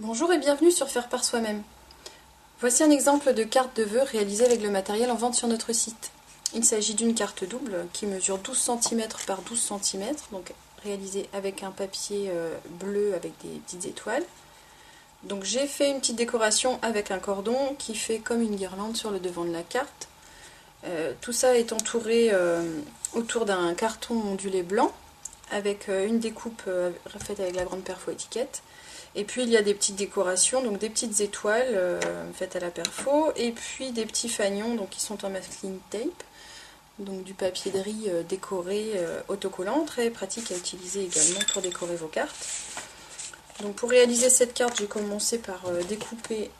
Bonjour et bienvenue sur Faire par soi-même. Voici un exemple de carte de vœux réalisée avec le matériel en vente sur notre site. Il s'agit d'une carte double qui mesure 12 cm par 12 cm, donc réalisée avec un papier bleu avec des petites étoiles. Donc j'ai fait une petite décoration avec un cordon qui fait comme une guirlande sur le devant de la carte. Tout ça est entouré autour d'un carton ondulé blanc avec une découpe faite avec la grande perfo étiquette. Et puis il y a des petites décorations, donc des petites étoiles faites à la perfo, et puis des petits fanions donc, qui sont en masking tape, donc du papier de riz décoré autocollant, très pratique à utiliser également pour décorer vos cartes. Donc pour réaliser cette carte, j'ai commencé par découper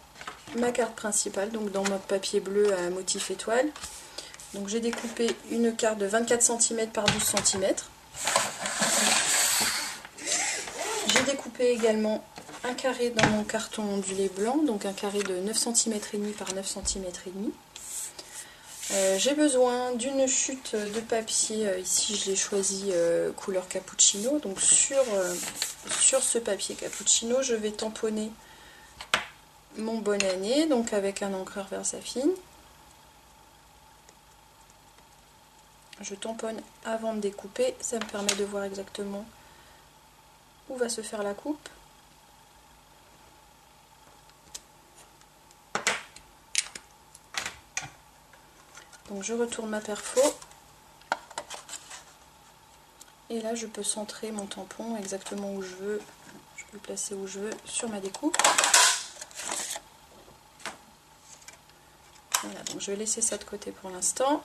ma carte principale, donc dans mon papier bleu à motif étoile. Donc j'ai découpé une carte de 24 cm par 12 cm. J'ai découpé également un carré dans mon carton ondulé blanc, donc un carré de 9 cm et demi par 9 cm et demi. J'ai besoin d'une chute de papier, ici je l'ai choisi couleur cappuccino, donc sur ce papier cappuccino je vais tamponner mon bonne année, donc avec un encreur Versafine. Je tamponne avant de découper, ça me permet de voir exactement où va se faire la coupe. Donc je retourne ma perfo. Et là je peux centrer mon tampon exactement où je veux. Je peux le placer où je veux sur ma découpe. Voilà, donc je vais laisser ça de côté pour l'instant.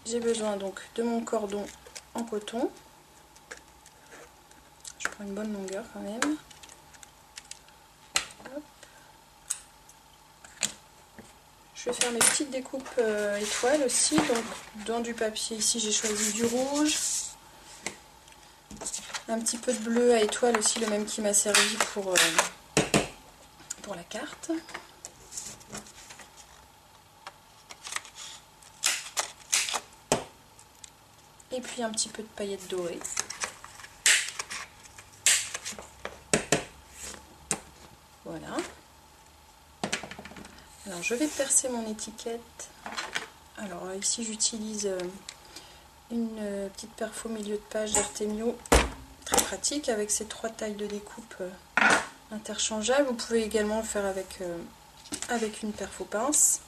J'ai besoin donc de mon cordon en coton. Je prends une bonne longueur quand même. Hop. Je vais faire mes petites découpes étoiles aussi. Donc dans du papier ici j'ai choisi du rouge. Un petit peu de bleu à étoile aussi, le même qui m'a servi pour la carte. Et puis un petit peu de paillettes dorées. Voilà. Alors je vais percer mon étiquette. Alors ici j'utilise une petite perfo milieu de page d'Artemio, très pratique avec ces 3 tailles de découpe interchangeables. Vous pouvez également le faire avec une perfo pince.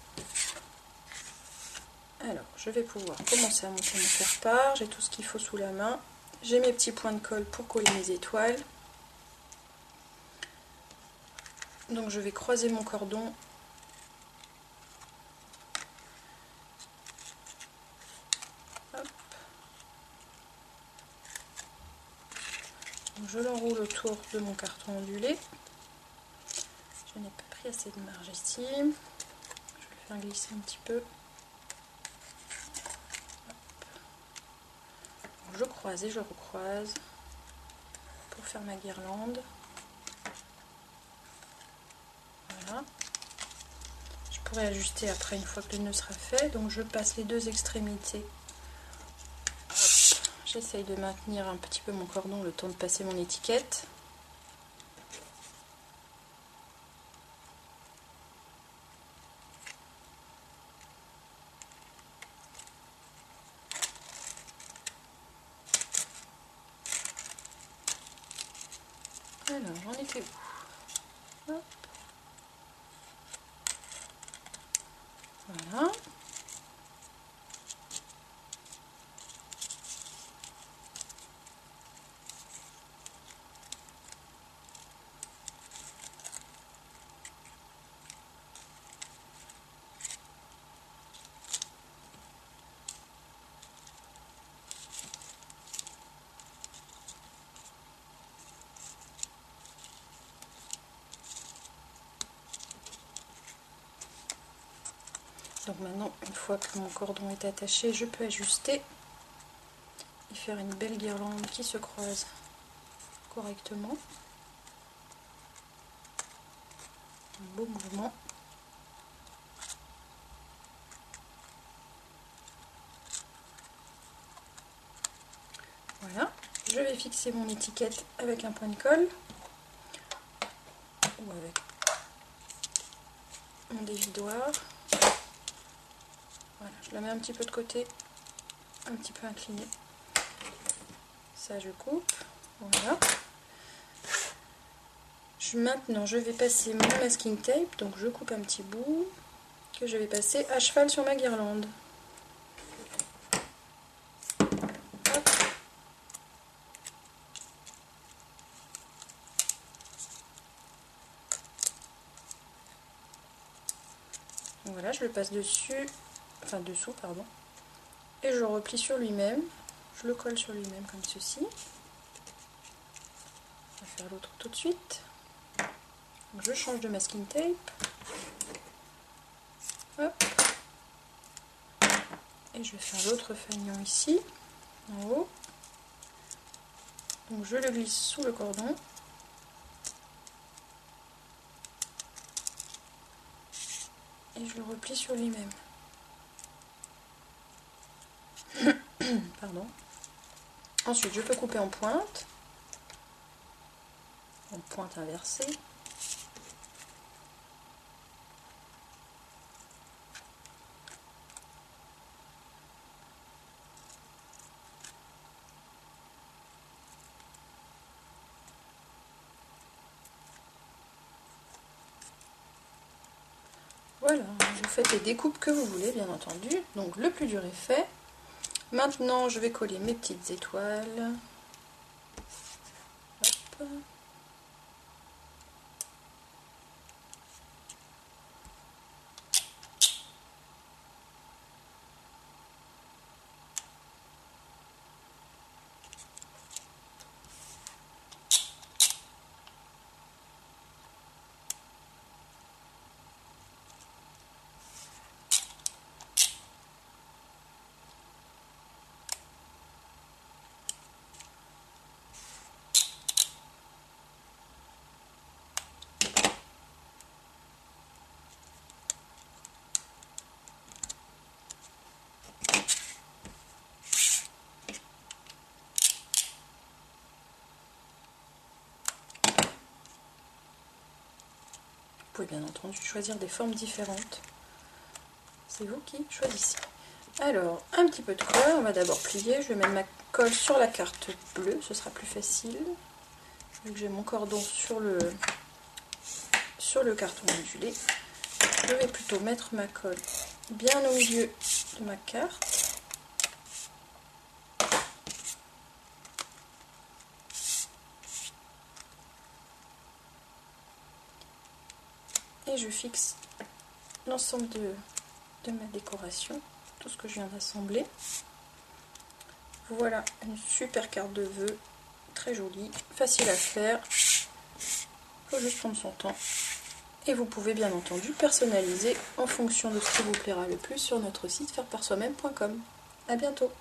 Alors je vais pouvoir commencer à monter mon faire-part. J'ai tout ce qu'il faut sous la main. J'ai mes petits points de colle pour coller mes étoiles. Donc je vais croiser mon cordon. Hop. Donc je l'enroule autour de mon carton ondulé. Je n'ai pas pris assez de marge ici. Je vais le faire glisser un petit peu. Je croise et je recroise pour faire ma guirlande. Voilà. Je pourrais ajuster après une fois que le nœud sera fait. Donc je passe les deux extrémités. J'essaye de maintenir un petit peu mon cordon le temps de passer mon étiquette. Alors, j'en étais où? Hop. Voilà. Donc maintenant, une fois que mon cordon est attaché, je peux ajuster et faire une belle guirlande qui se croise correctement. Un beau mouvement. Voilà. Je vais fixer mon étiquette avec un point de colle. ou avec mon dévidoir. Voilà, je la mets un petit peu de côté, un petit peu inclinée. Ça je coupe, voilà. Maintenant je vais passer mon masking tape, donc je coupe un petit bout que je vais passer à cheval sur ma guirlande. Hop. Voilà, je le passe dessus, enfin dessous, pardon, et je le replie sur lui-même. Je le colle sur lui-même comme ceci. Je vais faire l'autre tout de suite. Donc, je change de masking tape. Hop. Et je vais faire l'autre fanion ici, en haut. Donc je le glisse sous le cordon. Et je le replie sur lui-même. Pardon. Ensuite, je peux couper en pointe inversée. Voilà, vous faites les découpes que vous voulez, bien entendu. Donc le plus dur est fait. Maintenant, je vais coller mes petites étoiles. Hop. Vous pouvez bien entendu choisir des formes différentes. C'est vous qui choisissez. Alors, un petit peu de colle, on va d'abord plier. Je vais mettre ma colle sur la carte bleue, ce sera plus facile. Vu que j'ai mon cordon sur le carton ondulé, je vais plutôt mettre ma colle bien au milieu de ma carte. Et je fixe l'ensemble de ma décoration, tout ce que je viens d'assembler. Voilà une super carte de vœux, très jolie, facile à faire. Il faut juste prendre son temps. Et vous pouvez bien entendu personnaliser en fonction de ce qui vous plaira le plus sur notre site faireparsoi-même.com. À bientôt.